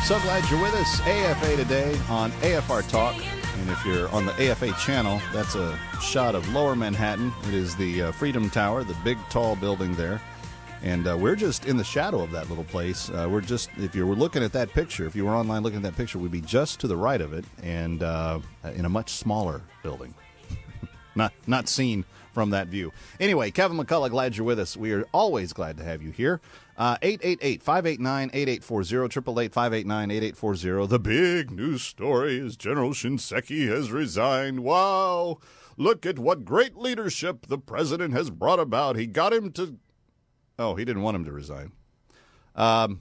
So glad you're with us. AFA today on AFR Talk. And if you're on the AFA channel, that's a shot of Lower Manhattan. It is the Freedom Tower, the big, tall building there. And we're just in the shadow of that little place. If you were looking at that picture, if you were online looking at that picture, we'd be just to the right of it and in a much smaller building. Not seen from that view. Anyway, Kevin McCullough, glad you're with us. We are always glad to have you here. 888-589-8840, 888-589-8840. The big news story is General Shinseki has resigned. Wow! Look at what great leadership the president has brought about. He got him to... Oh, he didn't want him to resign. How's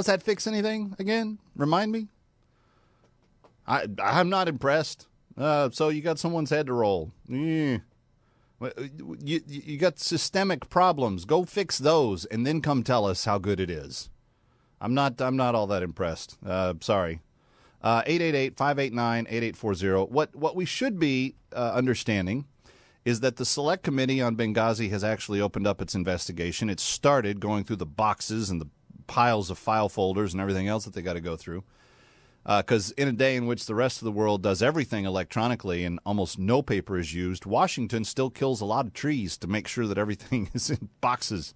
that fix anything again? Remind me? I'm not impressed. So you got someone's head to roll. You got systemic problems. Go fix those, and then come tell us how good it is. I'm not all that impressed. Sorry. 888-589-8840. What we should be understanding is that the Select Committee on Benghazi has actually opened up its investigation. It started going through the boxes and the piles of file folders and everything else that they got to go through. Because in a day in which the rest of the world does everything electronically and almost no paper is used, Washington still kills a lot of trees to make sure that everything is in boxes.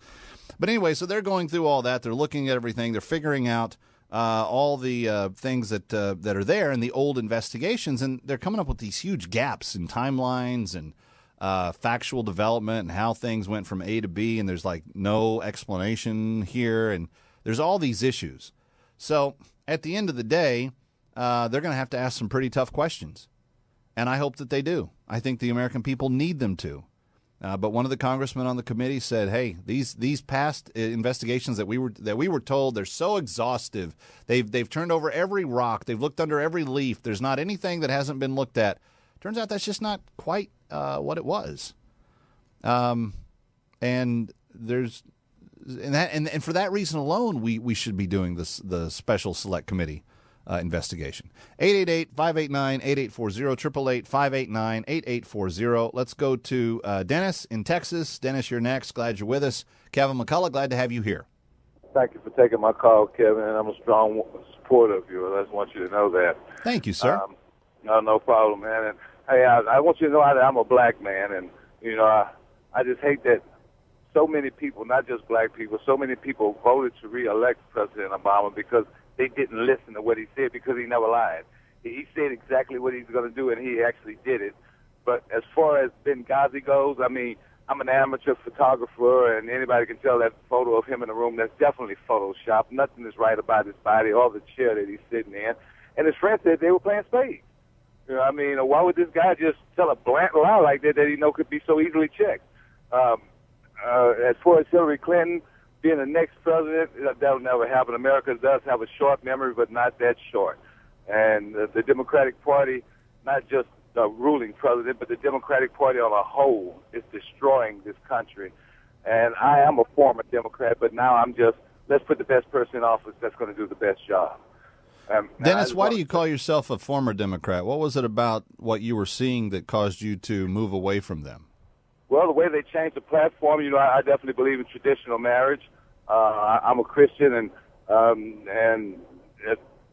But anyway, so they're going through all that. They're looking at everything. They're figuring out all the things that are there in the old investigations, and they're coming up with these huge gaps in timelines and factual development and how things went from A to B, and there's like no explanation here, and there's all these issues. So at the end of the day, they're going to have to ask some pretty tough questions, and I hope that they do. I think the American people need them to. But one of the congressmen on the committee said, "Hey, these past investigations that we were told, they're so exhaustive. They've turned over every rock. They've looked under every leaf. There's not anything that hasn't been looked at." Turns out that's just not quite what it was. And for that reason alone, we should be doing the special select committee investigation. 888-589-8840, 888-589-8840. Let's go to Dennis in Texas. Dennis, you're next. Glad you're with us. Kevin McCullough, glad to have you here. Thank you for taking my call, Kevin, and I'm a strong supporter of you. I just want you to know that. Thank you, sir. No problem, man. And hey, I want you to know that I'm a black man, and I just hate that so many people, not just black people, so many people voted to re-elect President Obama because they didn't listen to what he said, because he never lied. He said exactly what he's going to do, and he actually did it. But as far as Benghazi goes, I mean, I'm an amateur photographer, and anybody can tell that photo of him in the room, that's definitely Photoshopped. Nothing is right about his body or the chair that he's sitting in. And his friend said they were playing spades. You know, I mean, why would this guy just tell a blunt lie like that he know could be so easily checked? As far as Hillary Clinton being the next president, that'll never happen. America does have a short memory, but not that short. And the Democratic Party, not just the ruling president, but the Democratic Party on a whole is destroying this country. And I am a former Democrat, but now I'm just, let's put the best person in office that's going to do the best job. Dennis, why do you call yourself a former Democrat? What was it about what you were seeing that caused you to move away from them? Well, the way they changed the platform, I definitely believe in traditional marriage. I'm a Christian, and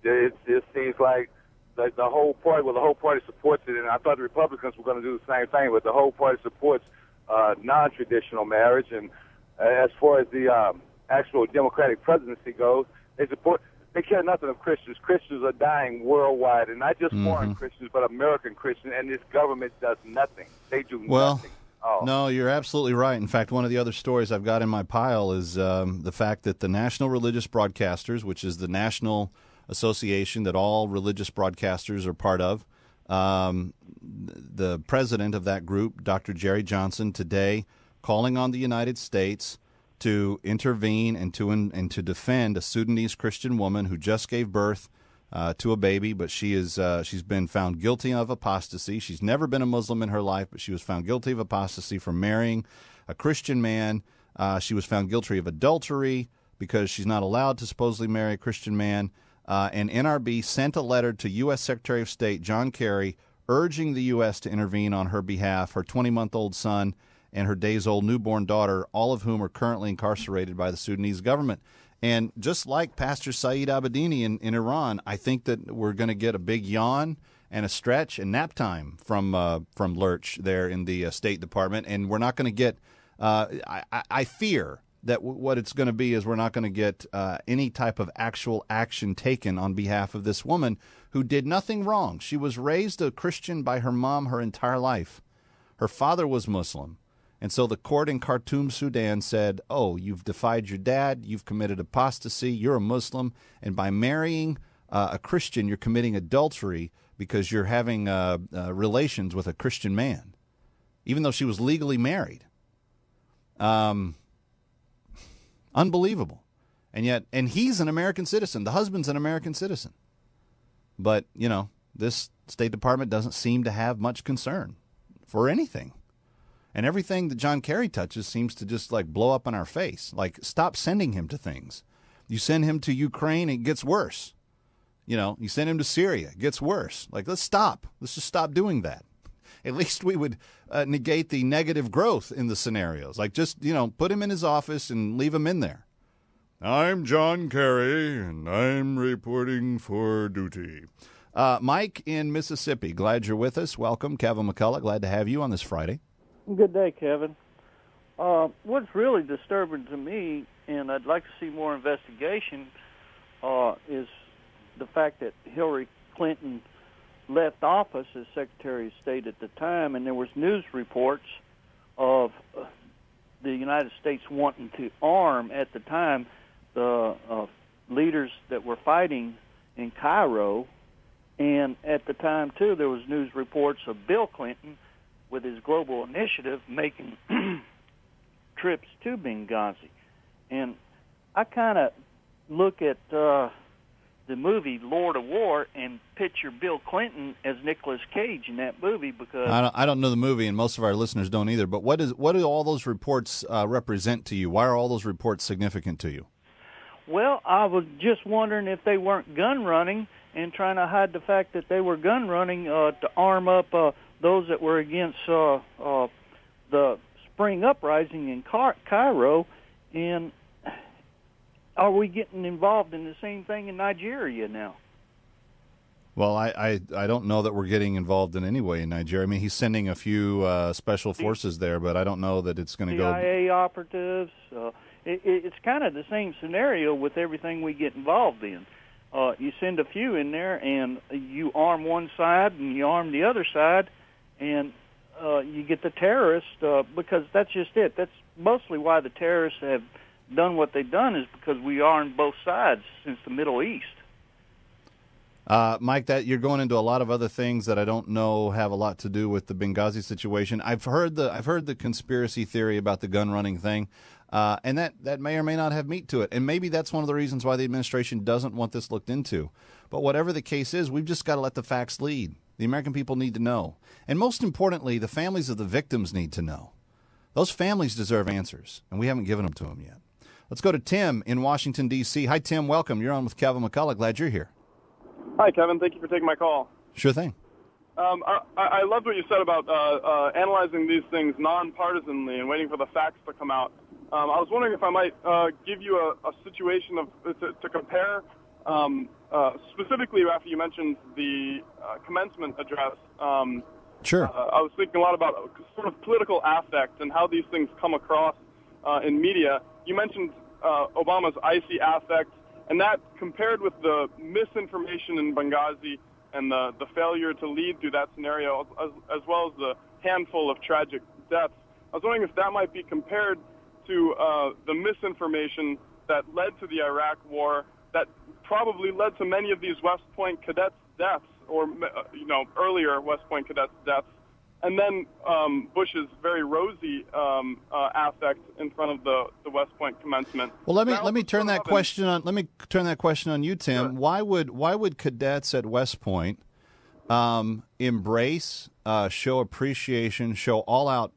it seems like the whole party supports it, and I thought the Republicans were going to do the same thing, but the whole party supports non-traditional marriage. And as far as the actual Democratic presidency goes, they care nothing of Christians. Christians are dying worldwide, and not just foreign Christians, but American Christians, and this government does nothing. They do nothing. No, you're absolutely right. In fact, one of the other stories I've got in my pile is the fact that the National Religious Broadcasters, which is the national association that all religious broadcasters are part of, the president of that group, Dr. Jerry Johnson, today calling on the United States to intervene and to defend a Sudanese Christian woman who just gave birth to a baby, but she's been found guilty of apostasy. She's never been a Muslim in her life, but she was found guilty of apostasy for marrying a Christian man. She was found guilty of adultery because she's not allowed to supposedly marry a Christian man. And NRB sent a letter to U.S. Secretary of State John Kerry urging the U.S. to intervene on her behalf. Her 20-month-old son and her days-old newborn daughter, all of whom are currently incarcerated by the Sudanese government. And just like Pastor Saeed Abedini in Iran, I think that we're going to get a big yawn and a stretch and nap time from Lurch there in the State Department, and we're not going to get. I fear that what it's going to be is we're not going to get any type of actual action taken on behalf of this woman who did nothing wrong. She was raised a Christian by her mom her entire life. Her father was Muslim. And so the court in Khartoum, Sudan said, oh, you've defied your dad, you've committed apostasy, you're a Muslim, and by marrying a Christian, you're committing adultery because you're having relations with a Christian man, even though she was legally married. Unbelievable. And he's an American citizen. The husband's an American citizen. But, this State Department doesn't seem to have much concern for anything. And everything that John Kerry touches seems to just blow up in our face. Stop sending him to things. You send him to Ukraine, it gets worse. You send him to Syria, it gets worse. Let's stop. Let's just stop doing that. At least we would negate the negative growth in the scenarios. Just put him in his office and leave him in there. I'm John Kerry, and I'm reporting for duty. Mike in Mississippi, glad you're with us. Welcome. Kevin McCullough, glad to have you on this Friday. Good day, Kevin. What's really disturbing to me, and I'd like to see more investigation, is the fact that Hillary Clinton left office as Secretary of State at the time, and there was news reports of the United States wanting to arm, at the time, the leaders that were fighting in Cairo. And at the time, too, there was news reports of Bill Clinton with his global initiative making trips to Benghazi. And I kind of look at the movie Lord of War and picture Bill Clinton as Nicolas Cage in that movie, because I don't know the movie, and most of our listeners don't either. But what do all those reports represent to you? Why are all those reports significant to you? Well, I was just wondering if they weren't gun running and trying to hide the fact that they were gun running to arm up those that were against the spring uprising in Cairo. And are we getting involved in the same thing in Nigeria now? Well, I don't know that we're getting involved in any way in Nigeria. I mean, he's sending a few special forces there, but I don't know that it's going to go. CIA operatives. It's kind of the same scenario with everything we get involved in. You send a few in there, and you arm one side, and you arm the other side, and you get the terrorists, because that's just it. That's mostly why the terrorists have done what they've done, is because we armed both sides since the Middle East. Mike, that you're going into a lot of other things that I don't know have a lot to do with the Benghazi situation. I've heard the conspiracy theory about the gun running thing, and that may or may not have meat to it. And maybe that's one of the reasons why the administration doesn't want this looked into. But whatever the case is, we've just got to let the facts lead. The American people need to know. And most importantly, the families of the victims need to know. Those families deserve answers, and we haven't given them to them yet. Let's go to Tim in Washington, D.C. Hi, Tim. Welcome. You're on with Kevin McCullough. Glad you're here. Hi, Kevin. Thank you for taking my call. Sure thing. I loved what you said about analyzing these things nonpartisanly and waiting for the facts to come out. I was wondering if I might give you a situation to compare, specifically after you mentioned the commencement address. Sure. I was thinking a lot about sort of political affect and how these things come across in media. You mentioned Obama's icy affect, and that compared with the misinformation in Benghazi and the failure to lead through that scenario, as well as the handful of tragic deaths. I was wondering if that might be compared to the misinformation that led to the Iraq War, that probably led to many of these West Point cadets' deaths, or earlier West Point cadets' deaths, and then Bush's very rosy affect in front of the West Point commencement. Well, let me turn that question on you, Tim. Sure. Why would cadets at West Point embrace, show appreciation, show all out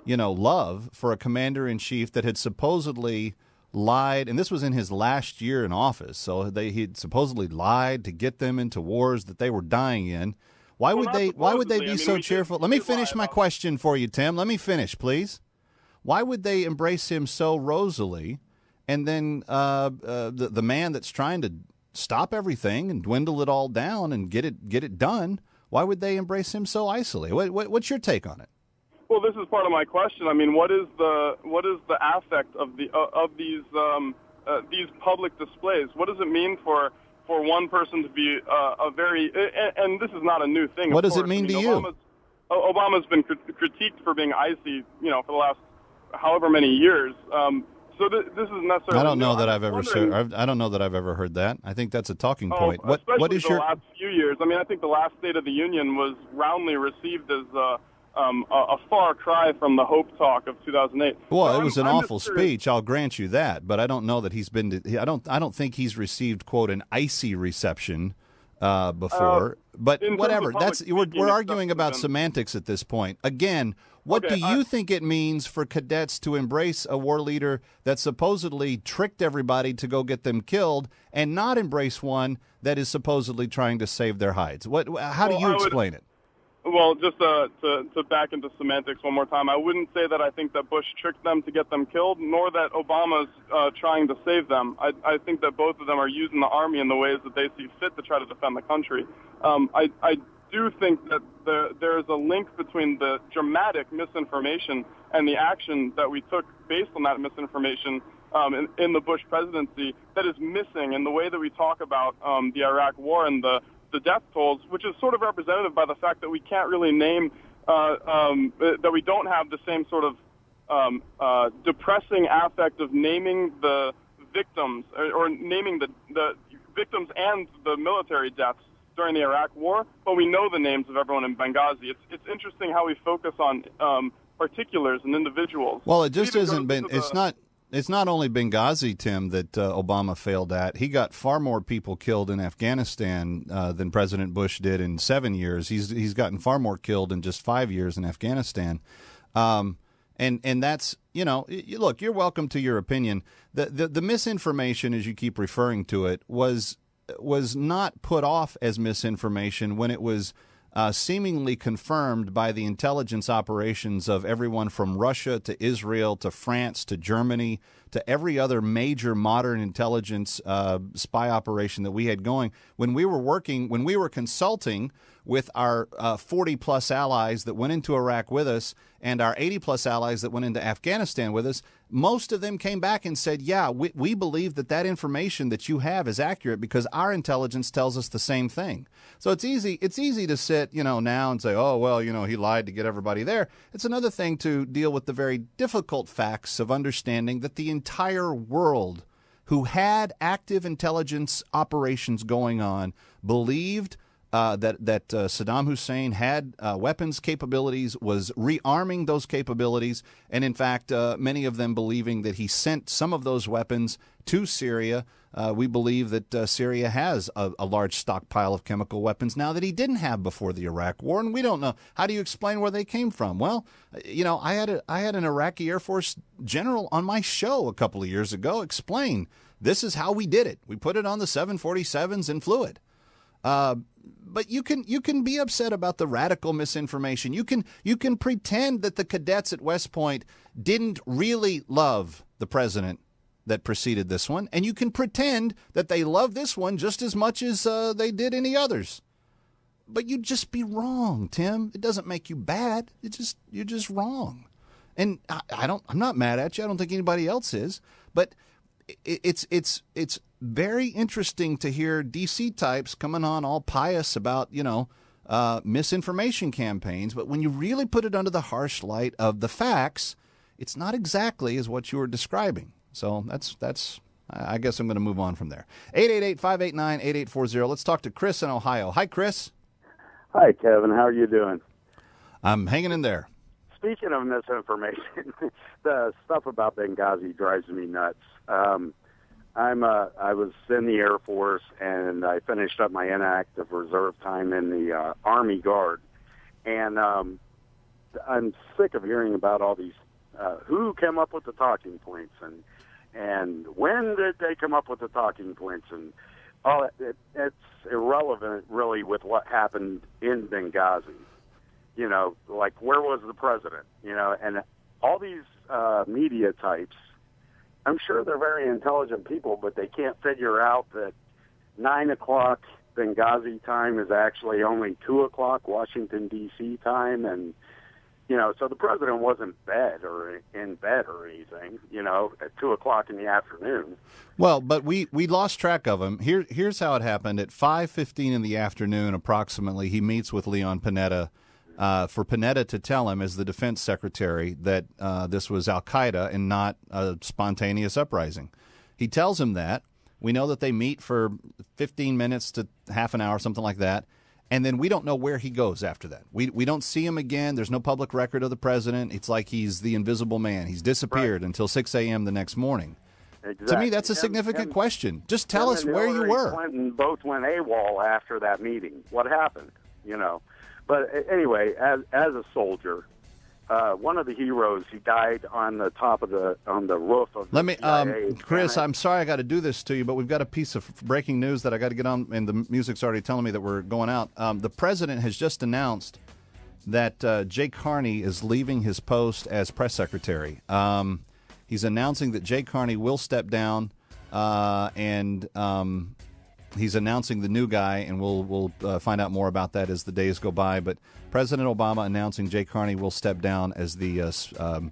love for a commander-in-chief that had supposedly lied, and this was in his last year in office, so he'd supposedly lied to get them into wars that they were dying in. Why would they be so cheerful? Let me finish my question for you, Tim. Let me finish, please. Why would they embrace him so rosily and then the man that's trying to stop everything and dwindle it all down and get it done, why would they embrace him so isolated? What's your take on it? Well, this is part of my question. I mean, what is the affect of these public displays? What does it mean for one person to be a very and this is not a new thing. What does it mean to you? Obama's been critiqued for being icy, for the last however many years. So this is necessarily. I don't know that I've ever heard. I don't know that I've ever heard that. I think that's a talking point. What is the last few years? I mean, I think the last State of the Union was roundly received as a far cry from the hope talk of 2008. Well, it was an awful speech. I'll grant you that, but I don't know that he's been. I don't think he's received, quote, an icy reception before. But whatever. We're arguing about semantics at this point. Again. What do you think it means for cadets to embrace a war leader that supposedly tricked everybody to go get them killed and not embrace one that is supposedly trying to save their hides? How do you explain it? Well, just to back into semantics one more time, I wouldn't say that I think that Bush tricked them to get them killed, nor that Obama's trying to save them. I think that both of them are using the Army in the ways that they see fit to try to defend the country. I do think that there is a link between the dramatic misinformation and the action that we took based on that misinformation in the Bush presidency that is missing in the way that we talk about the Iraq War and the death tolls, which is sort of representative by the fact that we can't really name, that we don't have the same sort of depressing affect of naming the victims or naming the victims and the military deaths during the Iraq War, but we know the names of everyone in Benghazi. It's interesting how we focus on particulars and individuals. Well, it just isn't been. It's not only Benghazi, Tim, that Obama failed at. He got far more people killed in Afghanistan than President Bush did in 7 years. He's gotten far more killed in just 5 years in Afghanistan, and that's look. You're welcome to your opinion. The misinformation, as you keep referring to it, was not put off as misinformation when it was seemingly confirmed by the intelligence operations of everyone from Russia to Israel to France to Germany to every other major modern intelligence spy operation that we had going. When we were consulting with our 40-plus allies that went into Iraq with us and our 80-plus allies that went into Afghanistan with us, most of them came back and said, yeah, we believe that information that you have is accurate because our intelligence tells us the same thing. So it's easy to sit, now and say, oh, well, he lied to get everybody there. It's another thing to deal with the very difficult facts of understanding that the entire world who had active intelligence operations going on believed that Saddam Hussein had weapons capabilities, was rearming those capabilities, and in fact, many of them believing that he sent some of those weapons to Syria. We believe that Syria has a large stockpile of chemical weapons now that he didn't have before the Iraq War, and we don't know. How do you explain where they came from? Well, I had an Iraqi Air Force general on my show a couple of years ago explain this is how we did it. We put it on the 747s and flew it. But you can be upset about the radical misinformation. You can pretend that the cadets at West Point didn't really love the president that preceded this one, and you can pretend that they love this one just as much as they did any others. But you'd just be wrong, Tim. It doesn't make you bad. You're just wrong. And I'm not mad at you. I don't think anybody else is. But it's very interesting to hear DC types coming on all pious about, misinformation campaigns. But when you really put it under the harsh light of the facts, it's not exactly as what you were describing. So that's. I guess I'm going to move on from there. 888-589-8840. Let's talk to Chris in Ohio. Hi, Chris. Hi, Kevin. How are you doing? I'm hanging in there. Speaking of misinformation, the stuff about Benghazi drives me nuts. I was in the Air Force, and I finished up my inactive reserve time in the Army Guard. And I'm sick of hearing about all these, who came up with the talking points, and when did they come up with the talking points, and all that. It's irrelevant, really, with what happened in Benghazi. Like, where was the president? And all these media types, I'm sure they're very intelligent people, but they can't figure out that 9 o'clock Benghazi time is actually only 2 o'clock Washington, D.C. time. And, so the president wasn't in bed or anything, at 2 o'clock in the afternoon. Well, but we lost track of him. Here's how it happened. At 5:15 in the afternoon, approximately, he meets with Leon Panetta for Panetta to tell him, as the defense secretary, that this was al-Qaeda and not a spontaneous uprising. He tells him that. We know that they meet for 15 minutes to half an hour, something like that. And then we don't know where he goes after that. We don't see him again. There's no public record of the president. It's like he's the invisible man. He's disappeared until 6 a.m. the next morning. Exactly. To me, that's a significant question. Just tell us where you were. Clinton both went AWOL after that meeting. What happened? But anyway, as a soldier, one of the heroes, he died on the roof of the CIA. Chris, I'm sorry I got to do this to you, but we've got a piece of breaking news that I got to get on, and the music's already telling me that we're going out. The president has just announced that Jay Carney is leaving his post as press secretary. He's announcing that Jay Carney will step down, and he's announcing the new guy, and we'll find out more about that as the days go by. But President Obama announcing Jay Carney will step down as the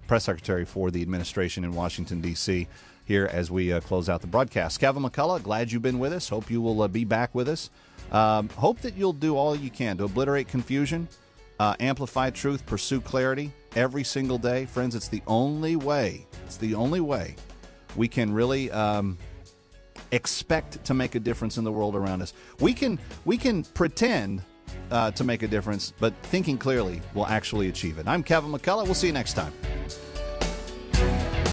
press secretary for the administration in Washington, D.C., here as we close out the broadcast. Kevin McCullough, glad you've been with us. Hope you will be back with us. Hope that you'll do all you can to obliterate confusion, amplify truth, pursue clarity every single day. Friends, it's the only way we can really expect to make a difference in the world around us. We can pretend to make a difference, but thinking clearly will actually achieve it. I'm Kevin McCullough. We'll see you next time.